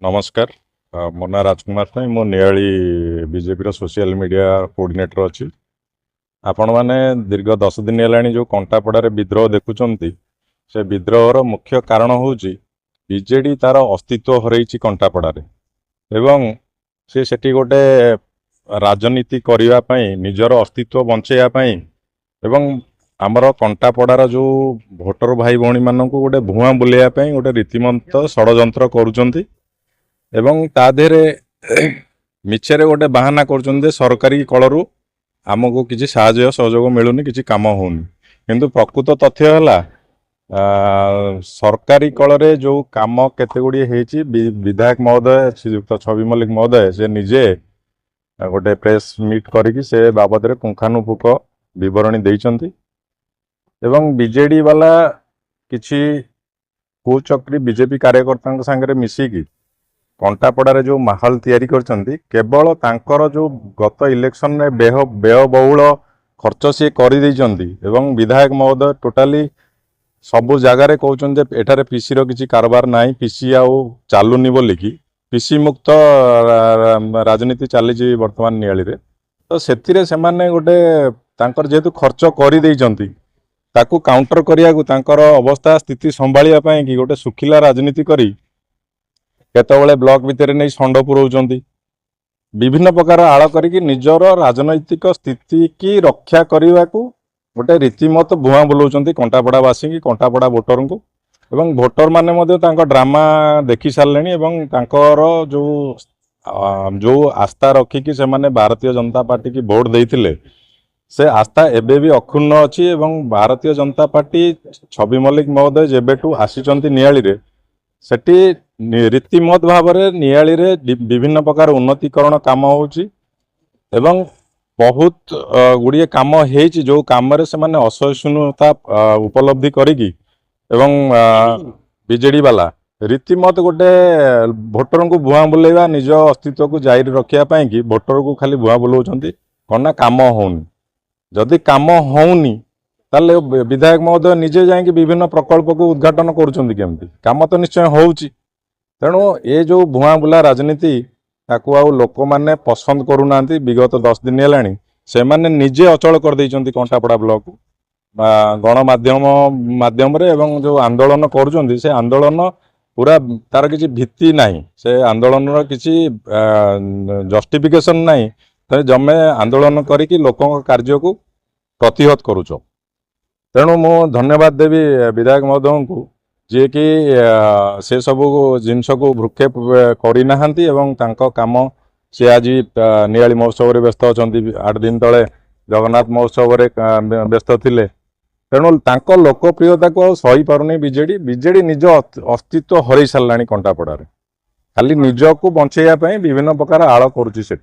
नमस्कार। मो ना राजकुमार साई मो Niali BJP social media coordinator अच्छी। आपण मैंने दीर्घ 10 दिन है जो कंटापड़ा विद्रोह देखुंत से विद्रोहर मुख्य कारण हूँ बीजेडी तार अस्तित्व हरई कंटापड़ा एवं से गोटे राजनीति करने निजर अस्तित्व बंचाई एवं आमर कंटापड़ार जो भोटर भाई भौणी मान गोटे भुआ बुलाइवाई गोटे रीतिमंत षड्यंत्र करुँच एवं ता देहरे मिछरे गोटे बाहाना कर सरकारी कलरू आमको किसी साहाय्य सहयोग मिलूनी किसी काम होनी किंतु प्रकृत तथ्य है सरकारी कल जो काम केते गुड़ी है विधायक महोदय श्रीयुक्त छवि मल्लिक महोदय से निजे गोटे प्रेस मीट करी से बाबद में पुंखानुपुख बरणी देइचंती एवं बीजेडी वाला किछि कुचक्री बीजेपी कार्यकर्ता सांगे मिसिकी कंटापड़ा जो माहौल तैयारी करछंती केवल तांकर जो गत इलेक्शन में व्ययबहुल खर्च सी कर एवं विधायक महोदय टोटाली सबु जगार कहते एठारे पीसी रो किसी कारबार नाई पीसी आउ चालुनी बोलिकी पीसी मुक्त राजनीति चली वर्तमान नियाली रे तो सेतिरे सेमाने गोटे तांकर जेहेतु खर्च कर ताकू काउंटर करिया को तांकर अवस्था स्थिति संभालिया पई कि गोटे सुखिला राजनीति करी केतबेले ब्लॉक भितर नहीं षंड पुरौचंती विभिन्न प्रकार आड़ करी निजर राजनैतिक स्थिति की रक्षा करने को गोटे रीतिमत भुआ बुलाऊँ कंटापड़ावासी की कंटापड़ा भोटर को एवं भोटर माने ड्रामा देखी सारे जो आस्था रखिकी से माने भारतीय जनता पार्टी की भोट देते से आस्था एबे भी अक्षुण्ण अच्छी एवं भारतीय जनता पार्टी छवि मल्लिक महोदय जेबेठू आसीचंती नियाली रे सेठी रीतिमत भाव में नियाली रे विभिन्न प्रकार उन्नतीकरण काम होची एवं बहुत गुड़िए कम हो जो कम से माने असहिष्णुता उपलब्धि करी एवं बीजेडी वाला रीतिमत गोटे भोटर को भुआ बुलेवा निज अस्तित्व को जारी रखापी कि भोटर को खाली भुआ बुलाऊँ कौन ना कम होनी जदि कम होनी ताले विधायक महोदय निजे जाकि विभिन्न प्रकल्प को उद्घाटन करुँच कम तो निश्चय होउची तेणु ये जो भुआ बुला राजनीति ताकू आउ लोक मैंने पसंद करूना विगत 10 दिन है से माने निजे अचल कर देइचंती कंटापड़ा ब्लॉक गणमाध्यम माध्यम रे एवं जो आंदोलन करुँच से आंदोलन पूरा तार किसी भित्ति नहीं से आंदोलन किसी जस्टिफिकेशन नहीं तो जमे आंदोलन करी लोकों कार्य को प्रतिहत करुच तेणु मु धन्यवाद देवी विधायक महोदय को जी कि से सब जिनस को भ्रुक्षेप करना एवं काम सी आज नियाली महोत्सव में व्यस्त अच्छा 8 दिन तले जगन्नाथ महोत्सव में व्यस्त थिले तेणु तांको लोकप्रियता को सही पारुनी बीजेडी निज अस्तित्व हरई साराणी कंटापड़ा खाली निज को बंचेया विभिन्न प्रकार आड़ करुच्ची।